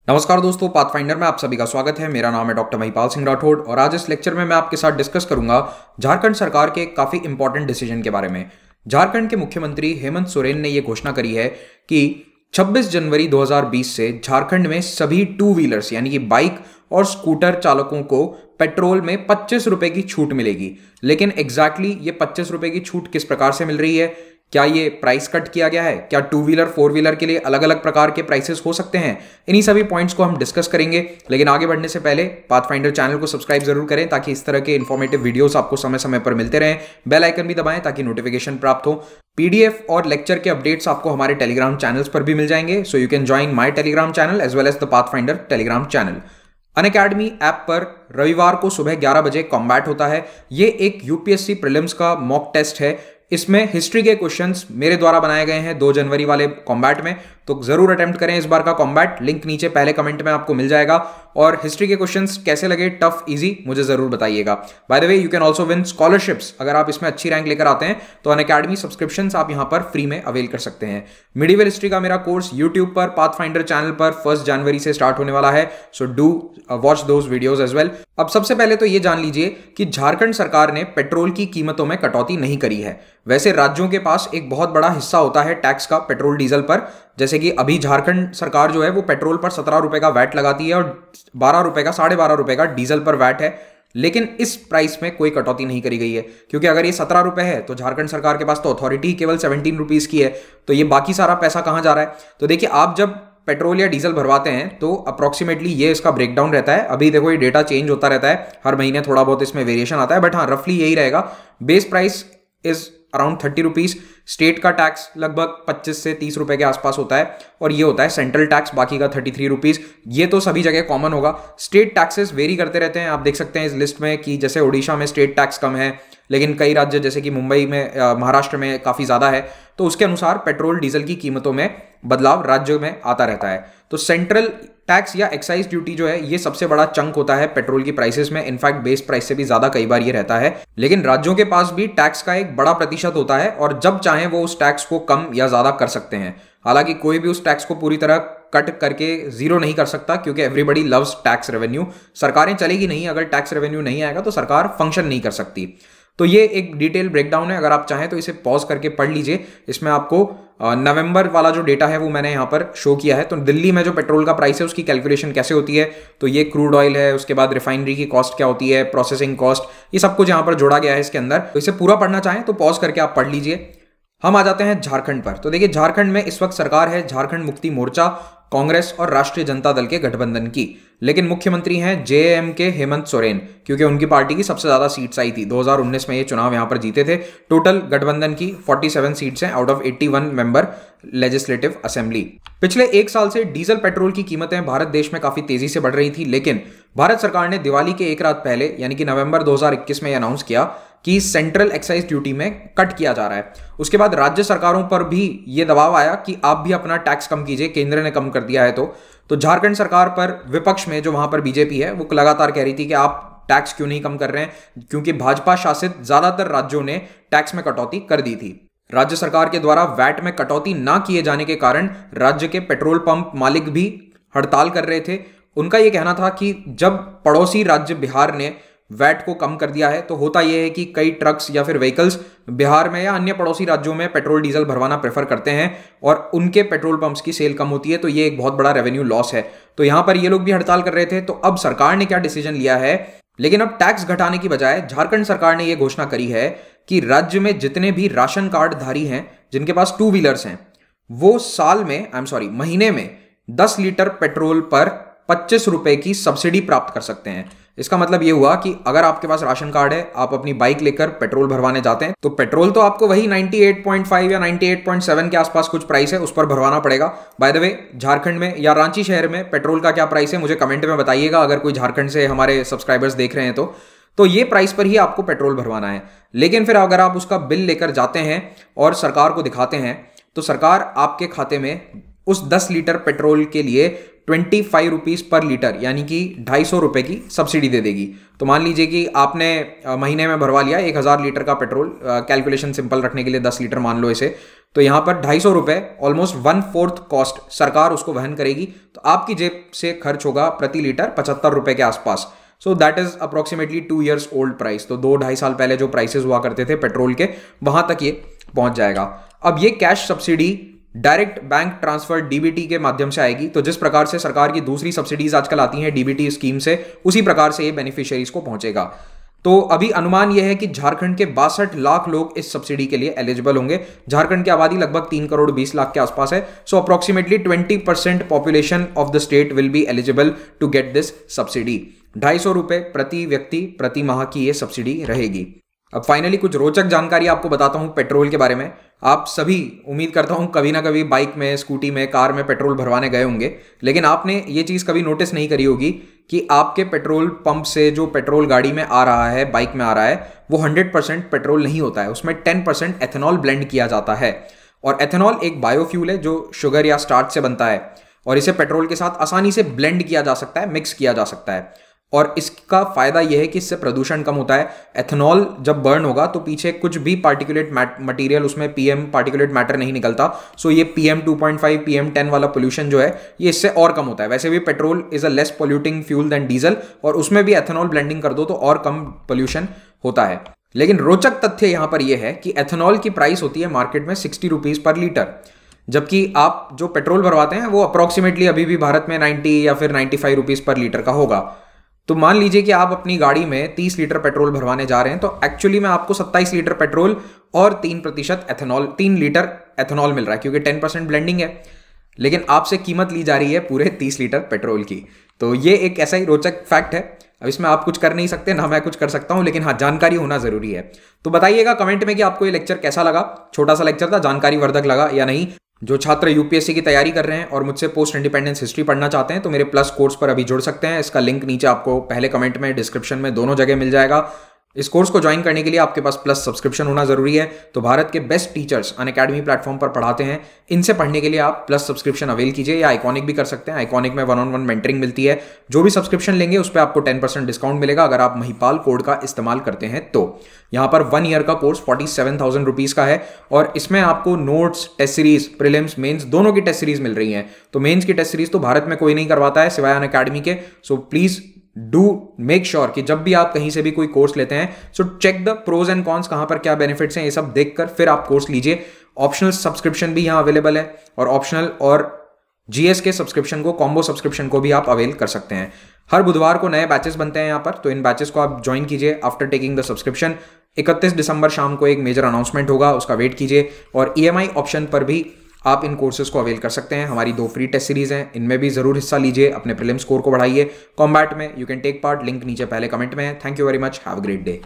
नमस्कार दोस्तों, पाथफाइंडर में आप सभी का स्वागत है। मेरा नाम है डॉक्टर महिपाल सिंह राठौड़ और आज इस लेक्चर में मैं आपके साथ डिस्कस करूंगा झारखंड सरकार के काफी इंपॉर्टेंट डिसीजन के बारे में। झारखंड के मुख्यमंत्री हेमंत सोरेन ने यह घोषणा करी है कि 26 जनवरी 2020 से झारखंड में सभी टू व्हीलर्स यानी कि बाइक और स्कूटर चालकों को पेट्रोल में 25 रुपए की छूट मिलेगी। लेकिन एग्जैक्टली ये 25 रुपए की छूट किस प्रकार से मिल रही है, क्या ये प्राइस कट किया गया है, क्या टू व्हीलर फोर व्हीलर के लिए अलग अलग प्रकार के प्राइसेस हो सकते हैं, इन्हीं सभी पॉइंट्स को हम डिस्कस करेंगे। लेकिन आगे बढ़ने से पहले पाथफाइंडर चैनल को सब्सक्राइब जरूर करें ताकि इस तरह के इन्फॉर्मेटिव वीडियोस आपको समय समय पर मिलते रहें। बेल आइकन भी दबाएं ताकि नोटिफिकेशन प्राप्त हो। पीडीएफ और लेक्चर के अपडेट्स आपको हमारे टेलीग्राम चैनल्स पर भी मिल जाएंगे, so you can join my Telegram channel as well as the Pathfinder Telegram channel. Unacademy app पर रविवार को सुबह 11 बजे कॉम्बैट होता है। ये एक यूपीएससी प्रीलिम्स का मॉक टेस्ट है। इसमें हिस्ट्री के क्वेश्चंस मेरे द्वारा बनाए गए हैं 2 जनवरी वाले कॉम्बैट में, तो जरूर अटेम्प्ट करें इस बार का कॉम्बैट। लिंक नीचे पहले कमेंट में आपको मिल जाएगा। और हिस्ट्री के क्वेश्चंस कैसे लगे, टफ इजी, मुझे जरूर बताइएगा। By the way, you can also win scholarships. अगर आप इसमें अच्छी रैंक लेकर आते हैं तो अनअकैडमी सब्सक्रिप्शंस आप यहां पर फ्री में अवेल कर सकते हैं। मिडिवल हिस्ट्री का मेरा कोर्स यूट्यूब पर पाथफाइंडर चैनल पर 1 जनवरी से स्टार्ट होने वाला है, so do watch those videos as well. अब सबसे पहले तो ये जान लीजिए कि झारखंड सरकार ने पेट्रोल की कीमतों में कटौती नहीं करी है। वैसे राज्यों के पास एक बहुत बड़ा हिस्सा होता है टैक्स का पेट्रोल डीजल पर, जैसे कि अभी झारखंड सरकार जो है वो पेट्रोल पर 17 रुपए का वैट लगाती है और 12 रुपए का 12.5 रुपए का डीजल पर वैट है। लेकिन इस प्राइस में कोई कटौती नहीं करी गई है, क्योंकि अगर ये 17 रुपए है तो झारखंड सरकार के पास तो अथॉरिटी केवल 17 रुपीज की है, तो ये बाकी सारा पैसा कहां जा रहा है। तो देखिए, आप जब पेट्रोल या डीजल भरवाते हैं तो अप्रोक्सीमेटली ये इसका ब्रेकडाउन रहता है। अभी देखो ये डेटा चेंज होता रहता है, हर महीने थोड़ा बहुत इसमें वेरिएशन आता है, बट हाँ रफली यही रहेगा। Base price is around 30 rupees. State का टैक्स लगभग 25 से 30 रुपए के आसपास होता है, और ये होता है सेंट्रल टैक्स, बाकी का 33 रुपीज। ये तो सभी जगह कॉमन होगा। स्टेट टैक्सेस वेरी करते रहते हैं, आप देख सकते हैं इस लिस्ट में कि जैसे उड़ीसा में स्टेट टैक्स कम है, लेकिन कई राज्य जैसे कि मुंबई में, महाराष्ट्र में काफी ज्यादा है। तो उसके अनुसार पेट्रोल डीजल की कीमतों में बदलाव राज्य में आता रहता है। तो सेंट्रल टैक्स या एक्साइज ड्यूटी जो है ये सबसे बड़ा चंक होता है पेट्रोल की प्राइसेस में। इनफैक्ट बेस प्राइस से भी ज्यादा कई बार ये रहता है। लेकिन राज्यों के पास भी टैक्स का एक बड़ा प्रतिशत होता है और जब चाहें वो उस टैक्स को कम या ज्यादा कर सकते हैं। हालांकि कोई भी उस टैक्स को पूरी तरह कट करके जीरो नहीं कर सकता, क्योंकि एवरीबडी लव्स टैक्स रेवेन्यू। सरकारें चलेगी नहीं, अगर टैक्स रेवेन्यू नहीं आएगा तो सरकार फंक्शन नहीं कर सकती। तो ये एक डिटेल ब्रेकडाउन है, अगर आप चाहें तो इसे पॉज करके पढ़ लीजिए। इसमें आपको नवंबर वाला जो डेटा है वो मैंने यहाँ पर शो किया है। तो दिल्ली में जो पेट्रोल का प्राइस है उसकी कैलकुलेशन कैसे होती है, तो ये क्रूड ऑयल है, उसके बाद रिफाइनरी की कॉस्ट क्या होती है, प्रोसेसिंग कॉस्ट, ये सब कुछ यहाँ पर जोड़ा गया है इसके अंदर। तो इसे पूरा पढ़ना चाहें तो पॉज करके आप पढ़ लीजिए। हम आ जाते हैं झारखंड पर। तो देखिए, झारखंड में इस वक्त सरकार है झारखंड मुक्ति मोर्चा, कांग्रेस और राष्ट्रीय जनता दल के गठबंधन की। लेकिन मुख्यमंत्री हैं जेएम के हेमंत सोरेन, क्योंकि उनकी पार्टी की सबसे ज्यादा सीट्स आई थी। 2019 में ये चुनाव यहां पर जीते थे। टोटल गठबंधन की 47 सीट्स हैं out of 81 member legislative assembly. पिछले 1 साल से डीजल पेट्रोल की कीमतें भारत देश में काफी तेजी से बढ़ रही थी, लेकिन भारत सरकार ने दिवाली के एक रात पहले यानी कि नवंबर 2021 में अनाउंस किया कि सेंट्रल एक्साइज ड्यूटी में कट किया जा रहा है। उसके बाद राज्य सरकारों पर भी यह दबाव आया कि आप भी अपना टैक्स कम कीजिए, केंद्र ने कम कर दिया है। तो झारखंड सरकार पर विपक्ष में जो वहां पर बीजेपी है वो लगातार कह रही थी कि आप टैक्स क्यों नहीं कम कर रहे हैं, क्योंकि भाजपा शासित ज्यादातर राज्यों ने टैक्स में कटौती कर दी थी। राज्य सरकार के द्वारा वैट में कटौती ना किए जाने के कारण राज्य के पेट्रोल पंप मालिक भी हड़ताल कर रहे थे। उनका यह कहना था कि जब पड़ोसी राज्य बिहार ने वैट को कम कर दिया है तो होता यह है कि कई ट्रक्स या फिर व्हीकल्स बिहार में या अन्य पड़ोसी राज्यों में पेट्रोल डीजल भरवाना प्रेफर करते हैं और उनके पेट्रोल पंप्स की सेल कम होती है, तो ये एक बहुत बड़ा रेवेन्यू लॉस है। तो यहां पर ये लोग भी हड़ताल कर रहे थे। तो अब सरकार ने क्या डिसीजन लिया है, लेकिन अब टैक्स घटाने की बजाय झारखंड सरकार ने यह घोषणा करी है कि राज्य में जितने भी राशन कार्ड धारी हैं जिनके पास टू व्हीलर्स हैं, वो महीने में 10 लीटर पेट्रोल पर 25 रुपए की सब्सिडी प्राप्त कर सकते हैं। इसका मतलब यह हुआ कि अगर आपके पास राशन कार्ड है, आप अपनी बाइक लेकर पेट्रोल भरवाने जाते हैं, तो पेट्रोल तो आपको वही 98.5 या 98.7 के आसपास कुछ प्राइस है, उस पर भरवाना पड़ेगा। बाय द वे, झारखंड में या रांची शहर में पेट्रोल का क्या प्राइस है मुझे कमेंट में बताइएगा, अगर कोई झारखंड से हमारे सब्सक्राइबर्स देख रहे हैं तो ये प्राइस पर ही आपको पेट्रोल भरवाना है। लेकिन फिर अगर आप उसका बिल लेकर जाते हैं और सरकार को दिखाते हैं, तो सरकार आपके खाते में उस 10 लीटर पेट्रोल के लिए 25 रुपीज़ पर लीटर यानी कि 250 रुपये की सब्सिडी दे देगी। तो मान लीजिए कि आपने महीने में भरवा लिया 1000 लीटर का पेट्रोल, कैलकुलेशन सिंपल रखने के लिए 10 लीटर मान लो इसे, तो यहाँ पर 250 रुपये ऑलमोस्ट 1/4 कॉस्ट सरकार उसको वहन करेगी। तो आपकी जेब से खर्च होगा प्रति लीटर 75 रुपये के आसपास। So that is approximately 2 years old price. तो 2-2.5 साल पहले जो प्राइसेस हुआ करते थे पेट्रोल के, वहां तक ये पहुंच जाएगा। अब ये cash subsidy direct bank transfer DBT के माध्यम से आएगी। तो जिस प्रकार से सरकार की दूसरी सब्सिडीज आजकल आती हैं डीबीटी स्कीम से, उसी प्रकार से ये बेनिफिशियरीज को पहुंचेगा। तो अभी अनुमान यह है कि झारखंड के 62 लाख लोग इस सब्सिडी के लिए एलिजिबल होंगे। झारखंड की आबादी लगभग 3 करोड़ 20 लाख के आसपास है। So approximately 20% population of the state will be eligible to get this subsidy. 250 रुपये प्रति व्यक्ति प्रति माह की ये सब्सिडी रहेगी। अब फाइनली कुछ रोचक जानकारी आपको बताता हूं पेट्रोल के बारे में। आप सभी उम्मीद करता हूं कभी ना कभी बाइक में, स्कूटी में, कार में पेट्रोल भरवाने गए होंगे, लेकिन आपने ये चीज़ कभी नोटिस नहीं करी होगी कि आपके पेट्रोल पंप से जो पेट्रोल गाड़ी में आ रहा है, बाइक में आ रहा है, वो 100% पेट्रोल नहीं होता है। उसमें 10% एथेनॉल ब्लेंड किया जाता है। और एथेनॉल एक बायोफ्यूल है जो शुगर या स्टार्च से बनता है और इसे पेट्रोल के साथ आसानी से ब्लेंड किया जा सकता है, मिक्स किया जा सकता है। और इसका फायदा यह है कि इससे प्रदूषण कम होता है। एथेनॉल जब बर्न होगा तो पीछे कुछ भी पार्टिकुलेट मटेरियल, उसमें पीएम पार्टिकुलेट मैटर नहीं निकलता। सो ये PM 2.5 PM 10 वाला पोल्यूशन जो है ये इससे और कम होता है। वैसे भी petrol is a less polluting fuel than diesel, और उसमें भी एथेनॉल ब्लेंडिंग कर दो तो और कम पोल्यूशन होता है। लेकिन रोचक तथ्य यहां पर यह है कि एथेनॉल की प्राइस होती है मार्केट में 60 रुपीज पर लीटर, जबकि आप जो पेट्रोल भरवाते हैं वो अप्रोक्सीमेटली अभी भी भारत में 90 या फिर 95 रुपीज पर लीटर का होगा। तो मान लीजिए कि आप अपनी गाड़ी में 30 लीटर पेट्रोल भरवाने जा रहे हैं, तो एक्चुअली में आपको 27 लीटर पेट्रोल और 3% एथेनॉल, 3 लीटर एथेनॉल मिल रहा है, क्योंकि 10% ब्लेंडिंग है। लेकिन आपसे कीमत ली जा रही है पूरे 30 लीटर पेट्रोल की। तो ये एक ऐसा ही रोचक फैक्ट है। अब इसमें आप कुछ कर नहीं सकते, ना मैं कुछ कर सकता हूं, लेकिन हाँ, जानकारी होना जरूरी है। तो बताइएगा कमेंट में कि आपको ये लेक्चर कैसा लगा। छोटा सा लेक्चर था, जानकारी वर्धक लगा या नहीं। जो छात्र यूपीएससी की तैयारी कर रहे हैं और मुझसे पोस्ट इंडिपेंडेंस हिस्ट्री पढ़ना चाहते हैं तो मेरे प्लस कोर्स पर अभी जुड़ सकते हैं। इसका लिंक नीचे आपको पहले कमेंट में, डिस्क्रिप्शन में, दोनों जगह मिल जाएगा। इस कोर्स को ज्वाइन करने के लिए आपके पास प्लस सब्सक्रिप्शन होना जरूरी है। तो भारत के बेस्ट टीचर्स अनअकैडमी प्लेटफॉर्म पर पढ़ाते हैं। इनसे पढ़ने के लिए आप प्लस सब्सक्रिप्शन अवेल कीजिए, या आइकॉनिक भी कर सकते हैं। आइकॉनिक में 1-on-1 मेंटरिंग मिलती है। जो भी सब्सक्रिप्शन लेंगे उस पर आपको 10% डिस्काउंट मिलेगा अगर आप महिपाल कोड का इस्तेमाल करते हैं। तो यहाँ पर 1 ईयर का कोर्स 47,000 रुपीज का है, और इसमें आपको notes, test series, prelims, mains दोनों की टेस्ट सीरीज मिल रही हैं। तो मेंस की टेस्ट सीरीज तो भारत में कोई नहीं करवाता है सिवाय अनअकैडमी के। So please do make sure कि जब भी आप कहीं से भी कोई कोर्स लेते हैं, so check the pros and cons, कहां पर क्या बेनिफिट्स हैं, ये सब देखकर फिर आप कोर्स लीजिए। ऑप्शनल सब्सक्रिप्शन भी यहां अवेलेबल है, और ऑप्शनल और जीएस के सब्सक्रिप्शन को, कॉम्बो सब्सक्रिप्शन को भी आप अवेल कर सकते हैं। हर बुधवार को नए बैचेस बनते हैं यहाँ पर, तो इन बैचेस को आप ज्वाइन कीजिए आफ्टर टेकिंग द सब्सक्रिप्शन। 31 दिसंबर शाम को एक मेजर अनाउंसमेंट होगा, उसका वेट कीजिए। और EMI ऑप्शन पर भी आप इन कोर्सेज को अवेल कर सकते हैं। हमारी 2 फ्री टेस्ट सीरीज हैं, इनमें भी जरूर हिस्सा लीजिए, अपने प्रीलिम्स स्कोर को बढ़ाइए। कॉम्बैट में you can take part, link नीचे पहले कमेंट में है। Thank you very much, have a great day.